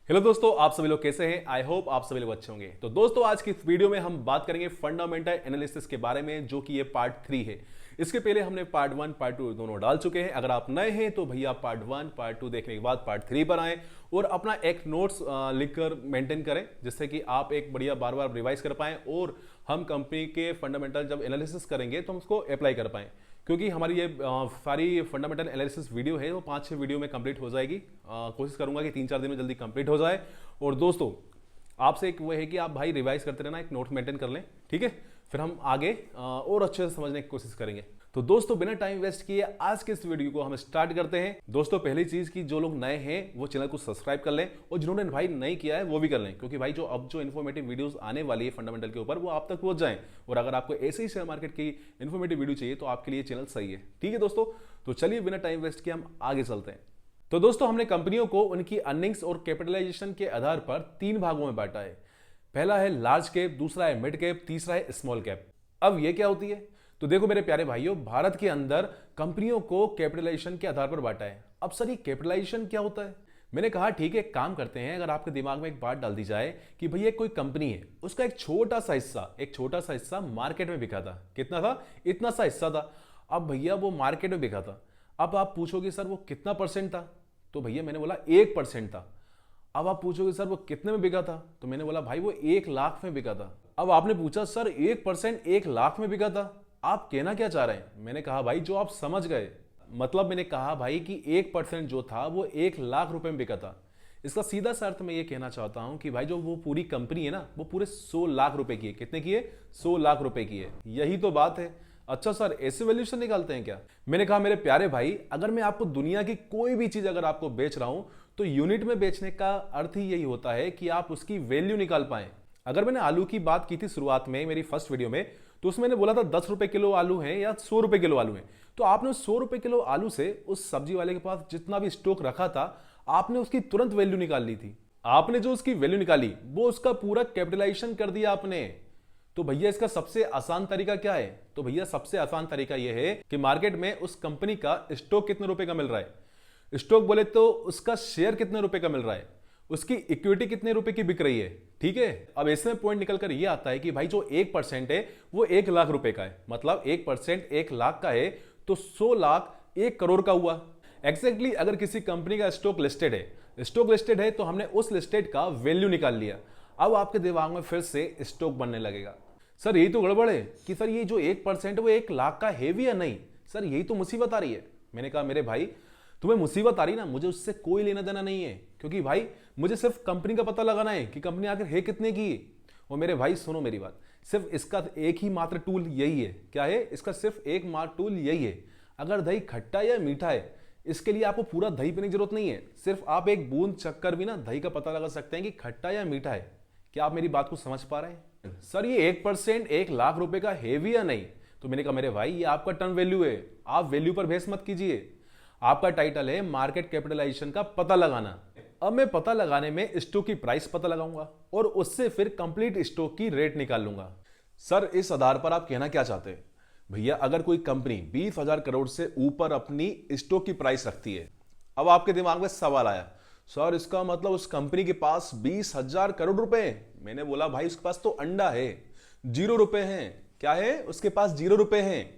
Hello दोस्तों, आप सभी लोग कैसे हैं? आई होप आप सभी लोग अच्छे होंगे। तो दोस्तों, आज की इस वीडियो में हम बात करेंगे फंडामेंटल एनालिसिस के बारे में, जो कि ये पार्ट 3 है। इसके पहले हमने पार्ट 1 पार्ट 2 दोनों डाल चुके हैं। अगर आप नए हैं तो भैया पार्ट 1 पार्ट 2 देखने के बाद पार्ट 3 पर आएँ और अपना एक नोट्स लिखकर मेंटेन करें, जिससे कि आप एक बढ़िया बार बार रिवाइज कर पाएं और हम कंपनी के फंडामेंटल जब एनालिसिस करेंगे तो हम उसको अप्लाई कर पाएं। क्योंकि हमारी ये सारी फंडामेंटल एनालिसिस वीडियो है वो 5-6 वीडियो में कंप्लीट हो जाएगी। कोशिश करूंगा कि 3-4 दिन में जल्दी कंप्लीट हो जाए। और दोस्तों, आपसे एक वो है कि आप भाई रिवाइज करते रहना, एक नोट मेंटेन कर लें, ठीक है? फिर हम आगे और अच्छे से समझने की कोशिश करेंगे। तो दोस्तों, बिना टाइम वेस्ट किए आज के इस वीडियो को हम स्टार्ट करते हैं। दोस्तों, पहली चीज की जो लोग नए हैं वो चैनल को सब्सक्राइब कर लें, और जिन्होंने भाई नहीं किया है वो भी कर लें, क्योंकि भाई जो इन्फॉर्मेटिव वीडियोस आने वाली है फंडामेंटल के ऊपर वो आप तक पहुंच जाएं। और अगर आपको ऐसे ही शेयर मार्केट की इन्फॉर्मेटिव वीडियो चाहिए तो आपके लिए चैनल सही है। ठीक है दोस्तों, तो चलिए बिना टाइम वेस्ट किए हम आगे चलते हैं। तो दोस्तों, हमने कंपनियों को उनकी अर्निंग्स और कैपिटलाइजेशन के आधार पर 3 भागों में बांटा है। पहला है लार्ज कैप, दूसरा है मिड कैप, तीसरा है स्मॉल कैप। अब ये क्या होती है? तो देखो मेरे प्यारे भाइयों, भारत के अंदर कंपनियों को कैपिटलाइजेशन के आधार पर बांटा है। अब सर, ये कैपिटलाइजेशन क्या होता है? मैंने कहा ठीक है, काम करते हैं। अगर आपके दिमाग में एक बात डाल दी जाए कि भैया कोई कंपनी है, उसका एक छोटा सा हिस्सा मार्केट में बिका था। कितना था? इतना सा हिस्सा था। अब भैया वो मार्केट में बिका था। अब आप पूछोगे सर वो कितना परसेंट था? तो भैया मैंने बोला 1% था। अब आप पूछोगे सर वो कितने में बिका था? तो मैंने बोला भाई वो 1 लाख में बिका था। अब आपने पूछा सर 1% 1 लाख में बिका था, आप कहना क्या चाह रहे हैं? मैंने कहा भाई जो आप समझ गए, मतलब मैंने कहा भाई कि 1% जो था वो 1 लाख रुपए में बिका था। इसका सीधा सा अर्थ मैं ये कहना चाहता हूं कि भाई जो वो पूरी कंपनी है ना, वो पूरे 100 लाख रुपए की है। कितने की है? 100 लाख रुपए की है। यही तो बात है। अच्छा सर, ऐसे वैल्यूएशन निकालते हैं क्या? मैंने कहा मेरे प्यारे भाई, अगर मैं आपको दुनिया की कोई भी चीज अगर आपको बेच रहा हूं तो यूनिट में बेचने का अर्थ ही यही होता है कि आप उसकी वैल्यू निकाल पाए। अगर मैंने आलू की बात की थी शुरुआत में मेरी फर्स्ट वीडियो में, तो उसमें मैंने बोला था 10 रुपए किलो आलू है या 100 रुपए किलो आलू है। तो आपने उस 100 रुपए किलो आलू से उस सब्जी वाले के पास जितना भी स्टॉक रखा था, आपने उसकी तुरंत वैल्यू निकाल ली थी। आपने जो उसकी वैल्यू निकाली वो उसका पूरा कैपिटलाइजेशन कर दिया आपने। तो भैया इसका सबसे आसान तरीका क्या है? तो भैया सबसे आसान तरीका यह है कि मार्केट में उस कंपनी का स्टॉक कितने रुपए का मिल रहा है। स्टॉक बोले तो उसका शेयर कितने रुपए का मिल रहा है, उसकी इक्विटी कितने रुपए की बिक रही है। ठीक है, अब ऐसे में पॉइंट निकल कर ये आता है कि भाई जो 1% है वो 1 लाख रुपए का है। मतलब 1% 1 लाख का है तो 100 लाख 1 करोड़ का हुआ। एग्जैक्टली अगर किसी कंपनी का स्टॉक लिस्टेड है तो हमने उस लिस्टेड का वैल्यू निकाल लिया। अब आपके दिमाग में फिर से स्टॉक बनने लगेगा, सर यही तो गड़बड़ है कि सर ये जो 1% वो 1 लाख का है भी या नहीं। सर यही तो मुसीबत आ रही है। मैंने कहा मेरे भाई, तुम्हें मुसीबत आ रही ना, मुझे उससे कोई लेना देना नहीं है, क्योंकि भाई मुझे सिर्फ कंपनी का पता लगाना है कि कंपनी आखिर है कितने की। और मेरे भाई सुनो मेरी बात, सिर्फ इसका एक ही मात्र टूल यही है। क्या है इसका? सिर्फ एक मात्र टूल यही है। अगर दही खट्टा या मीठा है, इसके लिए आपको पूरा दही पीने की जरूरत नहीं है। सिर्फ आप एक बूंद चक्कर भी ना दही का पता लगा सकते हैं कि खट्टा या मीठा है। क्या आप मेरी बात को समझ पा रहे हैं? सर ये 1% 1 लाख रुपए का है भी या नहीं? तो मैंने कहा मेरे भाई ये आपका टर्म वैल्यू है, आप वैल्यू पर बहस मत कीजिए। आपका टाइटल है मार्केट कैपिटलाइजेशन का पता लगाना। अब मैं पता लगाने में स्टॉक की प्राइस पता लगाऊंगा और उससे फिर कंप्लीट स्टॉक की रेट निकाल लूंगा। सर इस आधार पर आप कहना क्या चाहते हैं? भैया अगर कोई कंपनी 20,000 करोड़ से ऊपर अपनी स्टॉक की प्राइस रखती है, अब आपके दिमाग में सवाल आया, सर इसका मतलब उस कंपनी के पास 20,000 करोड़ रुपए हैं। मैंने बोला भाई उसके पास तो अंडा है, 0 रुपए हैं। क्या है? उसके पास 0 रुपए हैं।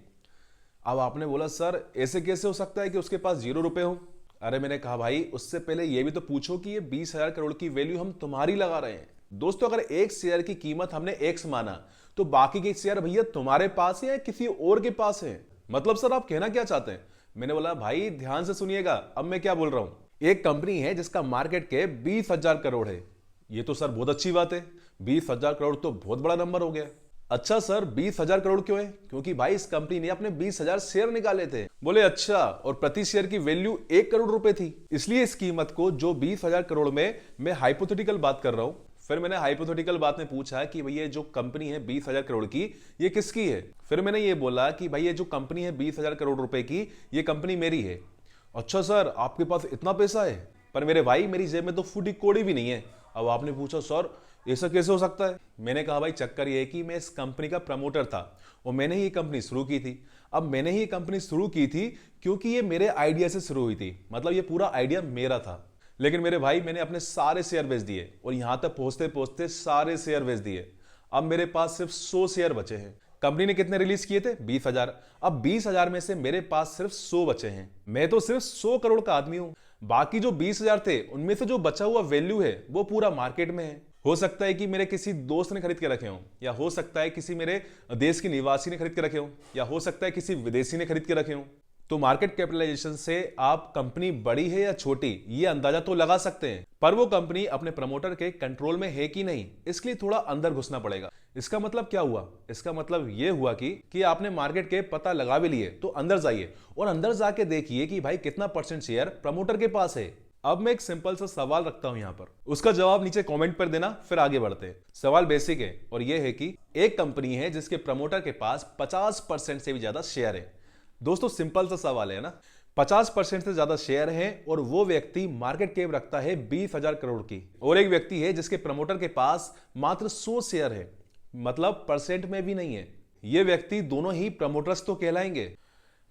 अब आपने बोला सर ऐसे कैसे हो सकता है कि उसके पास 0 रुपए हो? अरे मैंने कहा भाई उससे पहले ये भी तो पूछो कि ये 20,000 करोड़ की वैल्यू हम तुम्हारी लगा रहे हैं। दोस्तों, अगर एक शेयर की कीमत हमने X माना तो बाकी के शेयर भैया तुम्हारे पास है या किसी और के पास है? मतलब सर आप कहना क्या चाहते हैं? मैंने बोला भाई ध्यान से सुनिएगा, अब मैं क्या बोल रहा हूं। एक कंपनी है जिसका मार्केट कैप 20,000 करोड़ है। ये तो सर बहुत अच्छी बात है, 20,000 करोड़ तो बहुत बड़ा नंबर हो गया। अच्छा सर 20,000 करोड़ क्यों है? क्योंकि भाई इस कंपनी ने अपने 20,000 शेयर निकाले थे। बोले अच्छा, और प्रति शेयर की वैल्यू 1 करोड़ रुपए थी, इसलिए इस कीमत को जो 20,000 करोड़ में मैं हाइपोथेटिकल बात कर रहा हूं। फिर मैंने हाइपोथेटिकल बात में पूछा कि भैया जो कंपनी है 20,000 करोड़ की, ये किसकी है? फिर मैंने ये बोला कि भाई ये जो कंपनी है 20,000 करोड़ रुपए की, ये कंपनी मेरी है। अच्छा सर आपके पास इतना पैसा है? पर मेरे भाई मेरी जेब में तो फूटी कोड़ी भी नहीं है। अब आपने पूछा सर ऐसा कैसे हो सकता है? मैंने कहा भाई चक्कर ये है कि मैं इस कंपनी का प्रमोटर था और मैंने ही ये कंपनी शुरू की थी। अब मैंने ही ये कंपनी शुरू की थी क्योंकि ये मेरे आइडिया से शुरू हुई थी, मतलब ये पूरा आइडिया मेरा था। लेकिन मेरे भाई मैंने अपने सारे शेयर बेच दिए और यहां तक पहुंचते पहुंचते सारे शेयर बेच दिए। अब मेरे पास सिर्फ 100 शेयर बचे हैं। कंपनी ने कितने रिलीज किए थे? 20,000। अब 20,000 में से मेरे पास सिर्फ 100 बचे हैं। मैं तो सिर्फ 100 करोड़ का आदमी हूं। बाकी जो 20,000 थे उनमें से जो बचा हुआ वैल्यू है वो पूरा मार्केट में है। हो सकता है कि मेरे किसी दोस्त ने खरीद के रखे हो, या हो सकता है किसी मेरे देश के निवासी ने खरीद के रखे हो, या हो सकता है किसी विदेशी ने खरीद के रखे हो। तो मार्केट कैपिटलाइजेशन से आप कंपनी बड़ी है या छोटी ये अंदाजा तो लगा सकते हैं, पर वो कंपनी अपने प्रमोटर के कंट्रोल में है कि नहीं, इसके लिए थोड़ा अंदर घुसना पड़ेगा। इसका मतलब क्या हुआ? इसका मतलब ये हुआ कि आपने मार्केट के पता लगा भी लिए तो अंदर जाइए और अंदर जाके देखिए कि भाई कितना परसेंट शेयर प्रमोटर के पास है। अब मैं एक सिंपल सा सवाल रखता हूं यहां पर, उसका जवाब नीचे कमेंट पर देना, फिर आगे बढ़ते हैं। सवाल बेसिक है और यह है कि एक कंपनी है जिसके प्रमोटर के पास 50% से भी ज्यादा शेयर है। दोस्तों सिंपल सा सवाल है ना, 50% से ज्यादा शेयर है और वो व्यक्ति मार्केट कैप रखता है 20,000 करोड़ की, और एक व्यक्ति है जिसके प्रमोटर के पास मात्र 100 शेयर है, मतलब परसेंट में भी नहीं है। ये व्यक्ति दोनों ही प्रमोटर्स तो कहलाएंगे।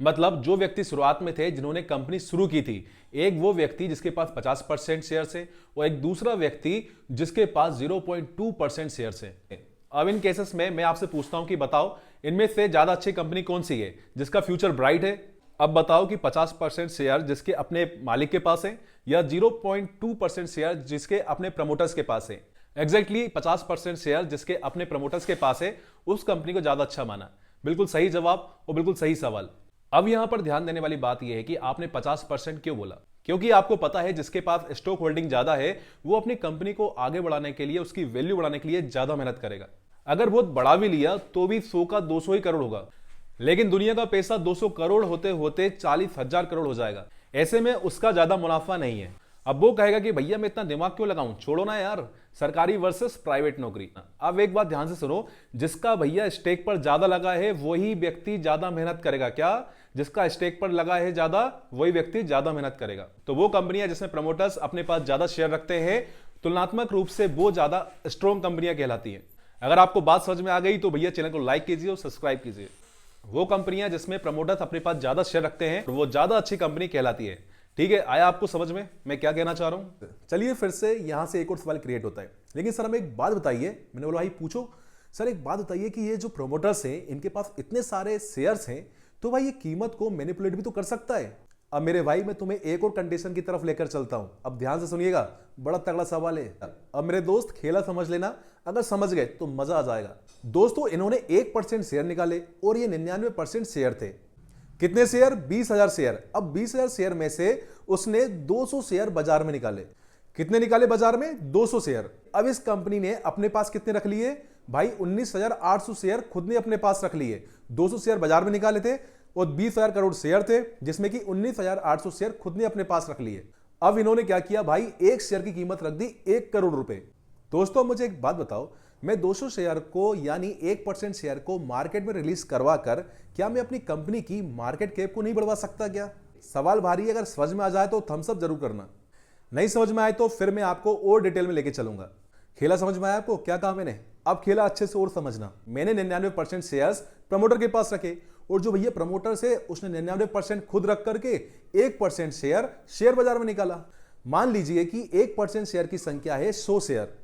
मतलब जो व्यक्ति शुरुआत में थे जिन्होंने कंपनी शुरू की थी, एक वो व्यक्ति जिसके पास 50% शेयर है और एक दूसरा व्यक्ति जिसके पास 0.2% शेयर है। अब इन केसेस में मैं आपसे पूछता हूं कि बताओ इनमें से ज्यादा अच्छी कंपनी कौन सी है जिसका फ्यूचर ब्राइट है? अब बताओ कि 50% शेयर जिसके अपने मालिक के पास है या 0.2% शेयर जिसके अपने प्रमोटर्स के पास है। एग्जैक्टली 50% शेयर जिसके अपने प्रमोटर्स के पास है उस कंपनी को ज्यादा अच्छा माना। बिल्कुल सही जवाब और बिल्कुल सही सवाल। अब यहां पर ध्यान देने वाली बात यह है कि आपने 50% क्यों बोला? क्योंकि आपको पता है जिसके पास स्टॉक होल्डिंग ज्यादा है वो अपनी कंपनी को आगे बढ़ाने के लिए, उसकी वैल्यू बढ़ाने के लिए ज्यादा मेहनत करेगा। अगर बहुत बढ़ा भी लिया तो भी 100 का 200 ही करोड़ होगा, लेकिन दुनिया का पैसा 200 करोड़ होते होते 40,000 करोड़ हो जाएगा। ऐसे में उसका ज्यादा मुनाफा नहीं है। अब वो कहेगा कि भैया मैं इतना दिमाग क्यों लगाऊं, छोड़ो ना यार, सरकारी वर्सेस प्राइवेट नौकरी। अब एक बात ध्यान से सुनो, जिसका भैया स्टेक पर ज्यादा लगा है वही व्यक्ति ज्यादा मेहनत करेगा। क्या? जिसका स्टेक पर लगा है ज्यादा वही व्यक्ति ज्यादा मेहनत करेगा। तो वो कंपनियां जिसमें प्रमोटर्स अपने पास ज्यादा शेयर रखते हैं, तुलनात्मक रूप से वो ज्यादा स्ट्रॉन्ग कंपनियां कहलाती हैं। अगर आपको बात समझ में आ गई तो भैया चैनल को लाइक कीजिए और सब्सक्राइब कीजिए। वो कंपनियां जिसमें प्रमोटर्स अपने पास ज्यादा शेयर रखते हैं वो ज्यादा अच्छी कंपनी कहलाती है। ठीक है, आया आपको समझ में मैं क्या कहना चाह रहा हूं? चलिए फिर से यहां से एक और सवाल क्रिएट होता है, लेकिन सर हमें एक बात बताइए। मैंने बोला भाई पूछो सर, एक बात बताइए कि ये जो प्रमोटर्स हैं इनके पास इतने सारे शेयर्स हैं, तो भाई ये कीमत को मैनिपुलेट भी तो कर सकता है। अब मेरे भाई मैं तुम्हें एक और कंडीशन की तरफ लेकर चलता हूं, अब ध्यान से सुनिएगा, बड़ा तगड़ा सवाल है। अब मेरे दोस्त खेला समझ लेना, अगर समझ गए तो मजा आ जाएगा। दोस्तों इन्होंने 1% शेयर निकाले और ये 99% शेयर थे। कितने शेयर? 20,000 शेयर। अब 20,000 शेयर में से उसने 200 शेयर बाजार में निकाले। कितने निकाले बाजार में? 200 शेयर। अब इस कंपनी ने अपने पास कितने रख लिए भाई? 19,800 शेयर खुद ने अपने पास रख लिए। 200 शेयर बाजार में निकाले थे और 20,000 करोड़ शेयर थे, जिसमें कि 19,800 शेयर खुद ने अपने पास रख लिए। अब इन्होंने क्या किया भाई? एक शेयर की कीमत रख दी 1 करोड़ रुपए। दोस्तों मुझे एक बात बताओ, मैं 200 शेयर को यानी 1% शेयर को मार्केट में रिलीज करवा कर क्या मैं अपनी कंपनी की मार्केट कैप को नहीं बढ़वा सकता क्या? सवाल भारी है, अगर समझ में आ जाए तो थम्स अप जरूर करना, नहीं समझ में आए तो फिर मैं आपको और डिटेल में लेके चलूंगा। खेला समझ में आया आपको? क्या कहा मैंने? अब खेला अच्छे से और समझना। मैंने 99% शेयर्स प्रमोटर के पास रखे और जो भैया प्रमोटर से उसने 99% खुद रख करके 1% शेयर बाजार में निकाला। मान लीजिए कि 1% शेयर की संख्या है 100 शेयर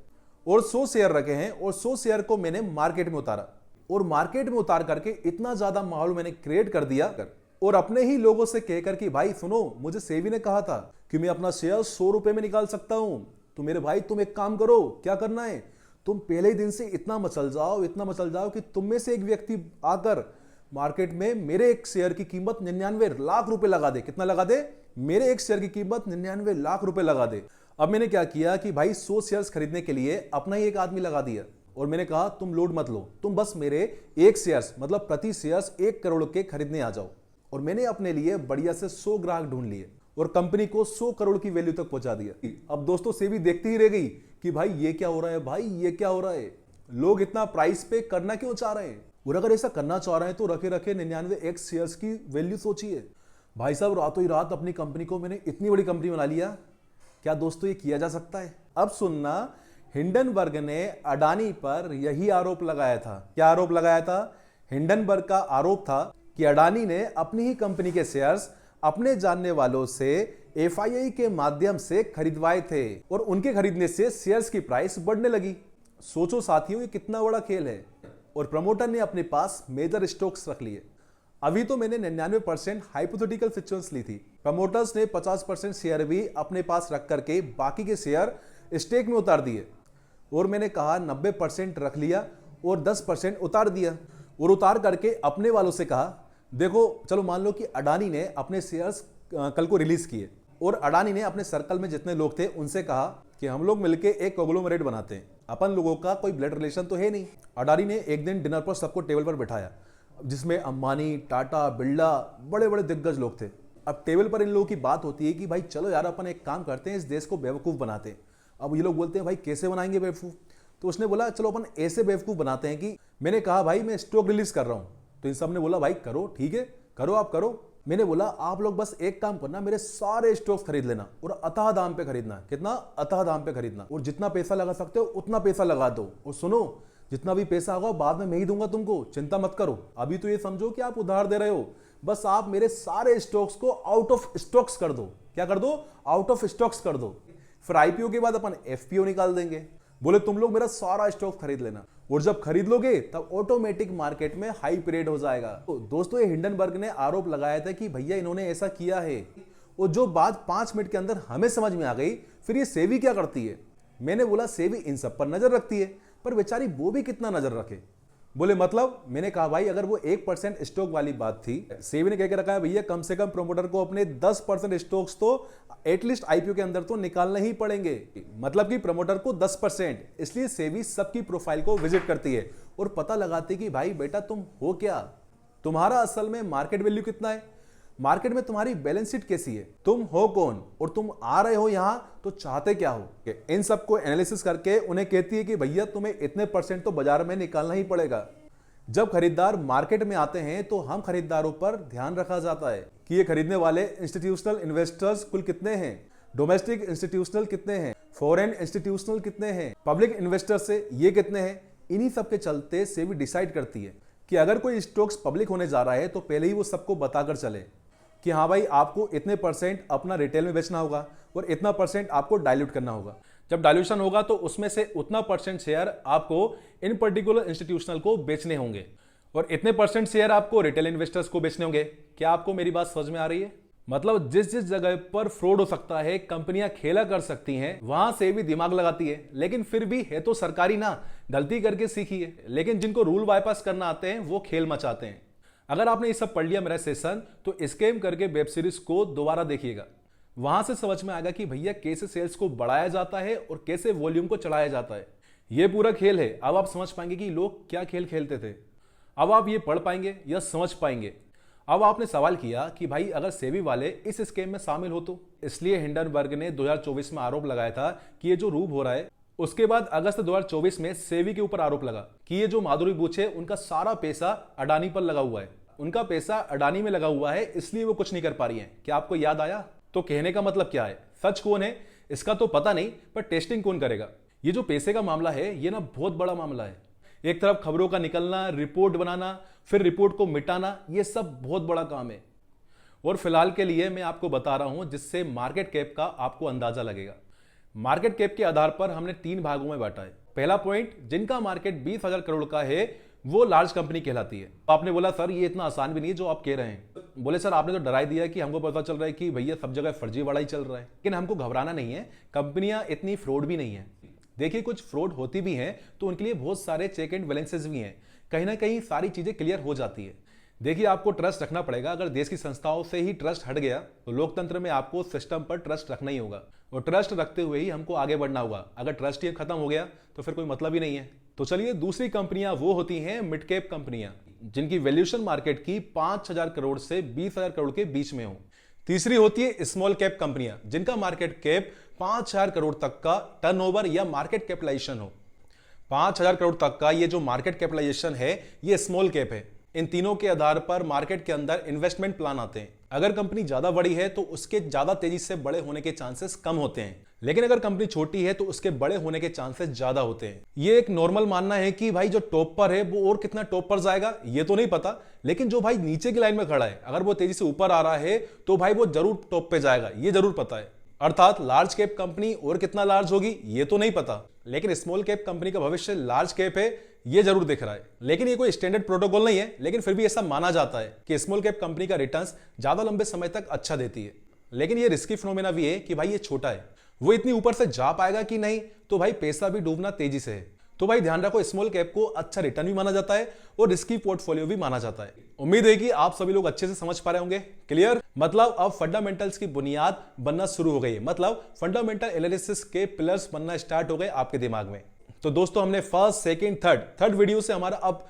और 100 शेयर रखे हैं और 100 शेयर को मैंने मार्केट में उतारा और मार्केट में उतार करके इतना ज्यादा माहौल मैंने क्रिएट कर दिया और अपने ही लोगों से कहकर कि भाई सुनो, मुझे सेवी ने कहा था कि मैं अपना शेयर 100 रुपए में निकाल सकता हूं, तो मेरे भाई तुम एक काम करो, क्या करना है, तुम पहले ही दिन से इतना मचल जाओ कि तुम में से एक व्यक्ति आकर मार्केट में मेरे एक शेयर की कीमत 99 लाख रुपए लगा दे। कितना लगा दे? मेरे एक शेयर की कीमत 99 लाख रुपए लगा दे। अब मैंने क्या किया कि भाई 100 शेयर्स खरीदने के लिए अपना ही एक आदमी लगा दिया और मैंने कहा तुम लोड मत लो, तुम बस मेरे एक शेयर्स मतलब प्रति शेयर्स 1 करोड़ के खरीदने आ जाओ। और मैंने अपने लिए बढ़िया से 100 ग्राहक ढूंढ लिए और कंपनी को 100 करोड़ की वैल्यू तक पहुंचा दिया। अब दोस्तों सेवी देखती ही रह गई कि भाई ये क्या हो रहा है, भाई ये क्या हो रहा है, लोग इतना प्राइस पे करना क्यों चाह रहे हैं। और अगर ऐसा करना चाह रहे हैं तो रखे रखे 99x शेयर्स की वैल्यू सोचिए। भाई साहब रातों ही रात अपनी कंपनी को मैंने इतनी बड़ी कंपनी बना लिया। क्या दोस्तों ये किया जा सकता है? अब सुनना, हिंडनबर्ग ने अडानी पर यही आरोप लगाया था। क्या आरोप लगाया था? हिंडनबर्ग का आरोप था कि अडानी ने अपनी ही कंपनी के शेयर्स अपने जानने वालों से एफआईआई के माध्यम से खरीदवाए थे और उनके खरीदने से शेयर्स की प्राइस बढ़ने लगी। सोचो साथियों, ये कितना बड़ा खेल है। और प्रमोटर ने अपने पास मेजर स्टॉक्स रख लिए। अभी तो मैंने 99% हाइपोथेटिकल सिचुएशंस ली थी। प्रमोटर्स ने 50% शेयर भी अपने पास रख करके बाकी के शेयर स्टेक में उतार दिए। और मैंने कहा 90% रख लिया और 10% उतार दिया। और उतार करके अपने वालों से कहा, देखो चलो मान लो कि अडानी ने अपने शेयर्स कल को रिलीज किए और अडानी ने अपने सर्कल में जितने लोग थे उनसे कहा कि हम लोग मिलके एक कॉन्ग्लोमरेट बनाते हैं। अपन लोगों का कोई ब्लड रिलेशन तो है नहीं। अडानी ने एक दिन डिनर पर सबको टेबल पर बिठाया, जिसमें अंबानी, टाटा, बिरला, बड़े बड़े दिग्गज लोग थे। अब टेबल पर इन लोगों की बात होती है कि भाई चलो यार अपन एक काम करते हैं, इस देश को बेवकूफ़ बनाते हैं। अब ये लोग बोलते हैं भाई कैसे बनाएंगे बेवकूफ़? तो उसने बोला चलो अपन ऐसे बेवकूफ़ बनाते हैं कि मैंने कहा भाई मैं स्टॉक रिलीज कर रहा हूँ। तो इन सब ने बोला भाई करो, ठीक है करो, आप करो। मैंने बोला आप लोग बस एक काम करना, मेरे सारे स्टॉक्स खरीद लेना और अथाह दाम पे खरीदना। कितना? अथाह दाम पे खरीदना। और जितना पैसा लगा सकते हो उतना पैसा लगा दो। और सुनो, जितना भी पैसा होगा बाद में मैं ही दूंगा तुमको, चिंता मत करो। अभी तो ये समझो कि आप उधार दे रहे हो। बस आप मेरे सारे स्टॉक्स को आउट ऑफ स्टॉक्स कर दो। क्या कर दो? आउट ऑफ स्टॉक्स कर दो। फिर आईपीओ के बाद अपन एफपीओ निकाल देंगे। बोले तुम लोग मेरा सारा स्टॉक खरीद लेना और जब खरीद लोगे तब ऑटोमेटिक मार्केट में हाई पीरियड हो जाएगा। तो दोस्तों, ये हिंडनबर्ग ने आरोप लगाया था कि भैया इन्होंने ऐसा किया है, और जो बात 5 मिनट के अंदर हमें समझ में आ गई। फिर ये सेबी क्या करती है? मैंने बोला सेबी इन सब पर नजर रखती है, पर बेचारी वो भी कितना नजर रखे? बोले मतलब? मैंने कहा भाई अगर वो 1% स्टॉक वाली बात थी, सेबी ने कह के रखा है भैया कम से कम प्रमोटर को अपने 10% स्टॉक्स तो एटलीस्ट आईपीओ के अंदर तो निकालने ही पड़ेंगे। मतलब कि प्रमोटर को 10%। इसलिए सेबी सबकी प्रोफाइल को विजिट करती है और पता लगाती कि भाई बेटा तुम हो क्या, तुम्हारा असल में मार्केट वैल्यू कितना है, मार्केट में तुम्हारी बैलेंस शीट कैसी है, तुम हो कौन और तुम आ रहे हो यहां तो चाहते क्या हो। इन सबको एनालिसिस करके उन्हें कहती है कि भैया तुम्हें इतने % तो बाजार में निकालना ही पड़ेगा। जब खरीदार मार्केट में आते हैं तो हम खरीदारों पर ध्यान रखा जाता है कि ये खरीदने वाले इंस्टीट्यूशनल इन्वेस्टर्स कुल कितने हैं, डोमेस्टिक इंस्टीट्यूशनल कितने हैं, फॉरेन इंस्टीट्यूशनल कितने हैं, पब्लिक इन्वेस्टर से ये कितने हैं। इन्हीं सब के चलते सेबी डिसाइड करती है कि अगर कोई स्टॉक्स पब्लिक होने जा रहा है तो पहले ही वो सबको बताकर चले कि हाँ भाई आपको इतने % अपना रिटेल में बेचना होगा और इतना % आपको डाइल्यूट करना होगा। जब डाइल्यूशन होगा तो उसमें से उतना % शेयर आपको इन पर्टिकुलर इंस्टीट्यूशनल को बेचने होंगे और इतने % शेयर आपको रिटेल इन्वेस्टर्स को बेचने होंगे। क्या आपको मेरी बात समझ में आ रही है? मतलब जिस जिस जगह पर फ्रॉड हो सकता है, कंपनियां खेला कर सकती हैं, वहां से भी दिमाग लगाती है। लेकिन फिर भी है तो सरकारी ना, गलती करके सीखी है। लेकिन जिनको रूल बाईपास करना आते हैं वो खेल मचाते हैं। अगर आपने ये सब पढ़ लिया मेरा सेशन, तो स्कैम करके वेब सीरीज को दोबारा देखिएगा। वहां से समझ में आएगा कि भैया कैसे सेल्स को बढ़ाया जाता है और कैसे वॉल्यूम को चढ़ाया जाता है। ये पूरा खेल है। अब आप समझ पाएंगे कि लोग क्या खेल खेलते थे। अब आप ये पढ़ पाएंगे या समझ पाएंगे। अब आपने सवाल किया कि भाई अगर सेबी वाले इस स्कैम में शामिल हो तो, इसलिए हिंडनबर्ग ने 2024 में आरोप लगाया था कि ये जो रूब हो रहा है। उसके बाद अगस्त 2024 में सेबी के ऊपर आरोप लगा कि ये जो माधुरी बुचे उनका सारा पैसा अडानी पर लगा हुआ है, उनका पैसा अडानी में लगा हुआ है, इसलिए वो कुछ नहीं कर पा रही है। क्या आपको याद आया? तो कहने का मतलब क्या है? सच कौन है इसका तो पता नहीं, पर टेस्टिंग कौन करेगा? ये जो पैसे का मामला है ये ना बहुत बड़ा मामला है। एक तरफ खबरों का निकलना, रिपोर्ट बनाना, फिर रिपोर्ट को मिटाना, ये सब बहुत बड़ा काम है। और फिलहाल के लिए मैं आपको बता रहा हूं जिससे मार्केट कैप का आपको अंदाजा लगेगा। मार्केट कैप के आधार पर हमने 3 भागों में बांटा है। पहला पॉइंट, जिनका मार्केट 20,000 करोड़ का है वो लार्ज कंपनी कहलाती है। आपने बोला सर ये इतना आसान भी नहीं है जो आप कह रहे हैं। बोले सर आपने तो डरा ही दिया कि हमको पता चल रहा है कि भैया सब जगह फर्जीवाड़ा ही चल रहा है। लेकिन हमको घबराना नहीं है, कंपनियां इतनी फ्रॉड भी नहीं है। देखिए कुछ फ्रॉड होती भी हैं तो उनके लिए बहुत सारे चेक एंड बैलेंसेस भी हैं, कहीं ना कहीं सारी चीजें क्लियर हो जाती है। देखिए आपको ट्रस्ट रखना पड़ेगा। अगर देश की संस्थाओं से ही ट्रस्ट हट गया तो लोकतंत्र में आपको सिस्टम पर ट्रस्ट रखना ही होगा और ट्रस्ट रखते हुए ही हमको आगे बढ़ना होगा। अगर ट्रस्ट ही खत्म हो गया तो फिर कोई मतलब ही नहीं है। तो चलिए, दूसरी कंपनियां वो होती हैं मिड कैप कंपनियां, जिनकी वैल्यूएशन मार्केट की 5,000 करोड़ से 20,000 करोड़ के बीच में हो। तीसरी होती है स्मॉल कैप कंपनियां, जिनका मार्केट कैप 5,000 करोड़ तक का टर्नओवर या मार्केट कैपिटलाइजेशन हो। 5,000 करोड़ तक का ये जो मार्केट कैपिटलाइजेशन है ये स्मॉल कैप है। इन तीनों के आधार पर मार्केट के अंदर इन्वेस्टमेंट प्लान आते हैं। अगर कंपनी ज्यादा बड़ी है तो उसके ज्यादा तेजी से बड़े होने के चांसेस कम होते हैं, लेकिन अगर कंपनी छोटी है तो उसके बड़े होने के चांसेस ज्यादा होते हैं। ये एक नॉर्मल मानना है कि भाई जो टॉप पर है वो और कितना टॉप पर जाएगा ये तो नहीं पता, लेकिन जो भाई नीचे की लाइन में खड़ा है अगर वो तेजी से ऊपर आ रहा है तो भाई वो जरूर टॉप पे जाएगा, ये जरूर पता है। अर्थात लार्ज कैप कंपनी और कितना लार्ज होगी ये तो नहीं पता, लेकिन स्मॉल कैप कंपनी का भविष्य लार्ज कैप है ये जरूर दिख रहा है। लेकिन ये कोई स्टैंडर्ड प्रोटोकॉल नहीं है, लेकिन फिर भी ऐसा माना जाता है कि स्मॉल कैप कंपनी का रिटर्न्स ज्यादा लंबे समय तक अच्छा देती है। लेकिन ये रिस्की फिनोमेना भी है कि भाई ये छोटा है, वो इतनी ऊपर से जा पाएगा कि नहीं, तो भाई पैसा भी डूबना तेजी से है। तो भाई ध्यान रखो, स्मॉल कैप को अच्छा रिटर्न भी माना जाता है और रिस्की पोर्टफोलियो भी माना जाता है। उम्मीद है कि आप सभी लोग अच्छे से समझ पा रहे होंगे। क्लियर? मतलब अब फंडामेंटल्स की बुनियाद बनना शुरू हो गई है, मतलब फंडामेंटल एनालिसिस के पिलर्स बनना स्टार्ट हो गए आपके दिमाग में। तो दोस्तों हमने फर्स्ट, सेकंड, थर्ड वीडियो से हमारा अब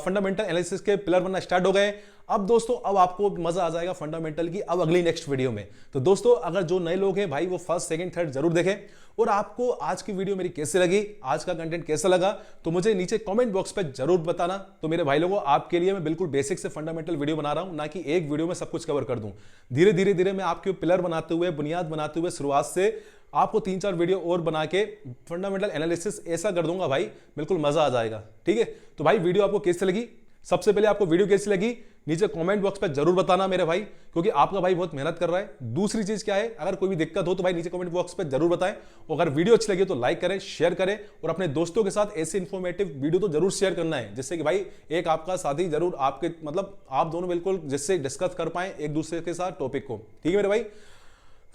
फंडामेंटल एनालिसिस के पिलर बनना स्टार्ट हो गए। अब दोस्तों अब आपको मजा आ जाएगा फंडामेंटल की अब अगली नेक्स्ट वीडियो में। तो दोस्तों अगर जो नए लोग हैं भाई वो फर्स्ट, सेकंड, थर्ड जरूर देखें। और आपको आज की वीडियो मेरी कैसे लगी, आज का कंटेंट कैसा लगा, तो मुझे नीचे कमेंट बॉक्स पे जरूर बताना। तो मेरे भाई लोगों, आपके लिए मैं बिल्कुल बेसिक से फंडामेंटल वीडियो बना रहा हूं, ना कि एक वीडियो में सब कुछ कवर कर दूं। धीरे धीरे धीरे मैं आपके पिलर बनाते हुए, बुनियाद बनाते हुए शुरुआत से आपको 3-4 वीडियो और बना के फंडामेंटल एनालिसिस ऐसा कर दूंगा भाई, बिल्कुल मजा आ जाएगा। ठीक है? तो भाई वीडियो आपको कैसी लगी, सबसे पहले आपको वीडियो कैसी लगी नीचे कमेंट बॉक्स पे जरूर बताना मेरे भाई, क्योंकि आपका भाई बहुत मेहनत कर रहा है। दूसरी चीज क्या है, अगर कोई भी दिक्कत हो तो भाई नीचे कमेंट बॉक्स पे जरूर बताएं। और अगर वीडियो अच्छी लगी तो लाइक करें, शेयर करें और अपने दोस्तों के साथ ऐसे इन्फॉर्मेटिव वीडियो तो जरूर शेयर करना है, जिससे कि भाई एक आपका साथी जरूर आपके, मतलब आप दोनों बिल्कुल जिससे डिस्कस कर पाए एक दूसरे के साथ टॉपिक को। ठीक है मेरे भाई?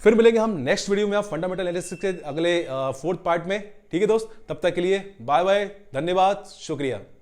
फिर मिलेंगे हम नेक्स्ट वीडियो में आप फंडामेंटल एनालिसिस के अगले 4th पार्ट में। ठीक है दोस्त, तब तक के लिए बाय बाय, धन्यवाद, शुक्रिया।